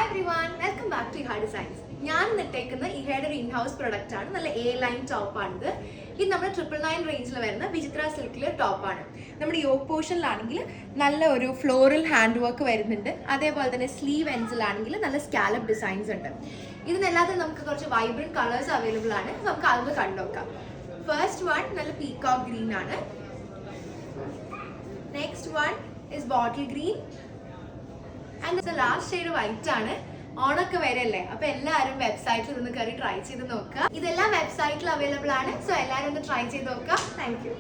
everyone, welcome back to Iha Designs. ഞാൻ ഇട്ടേക്കുന്ന ഇഹയുടെ ഒരു in-house product ആണ്. നല്ല എ ലൈൻ ടോപ്പാണിത്. ഇത് നമ്മുടെ 999 റേഞ്ചിൽ വരുന്ന വിചിത്ര സിൽക്കിലെ ടോപ്പാണ്. നമ്മുടെ യോക്ക് പോർഷനിലാണെങ്കിൽ നല്ല ഒരു ഫ്ലോറൽ ഹാൻഡ് വർക്ക് വരുന്നുണ്ട്. അതേപോലെ തന്നെ സ്ലീവ് എൻഡ്സിലാണെങ്കിൽ നല്ല സ്കാലപ്പ് ഡിസൈൻസ് ഉണ്ട്. ഇതിനെല്ലാതെ നമുക്ക് കുറച്ച് വൈബ്രന്റ് കളേഴ്സ് അവൈലബിൾ ആണ്. നമുക്ക് അതൊന്ന് കണ്ടുനോക്കാം. ഫസ്റ്റ് വൺ നല്ല പീകോക്ക് ഗ്രീൻ ആണ്. Next one is bottle green and last shade white ആണ്. ഓണൊക്കെ വരല്ലേ, അപ്പൊ എല്ലാവരും വെബ്സൈറ്റിൽ നിന്ന് കയറി ട്രൈ ചെയ്ത് നോക്കുക. ഇതെല്ലാം വെബ്സൈറ്റിൽ അവൈലബിൾ ആണ്. സോ എല്ലാവരും ഒന്ന് ട്രൈ ചെയ്ത് നോക്കുക. Thank you.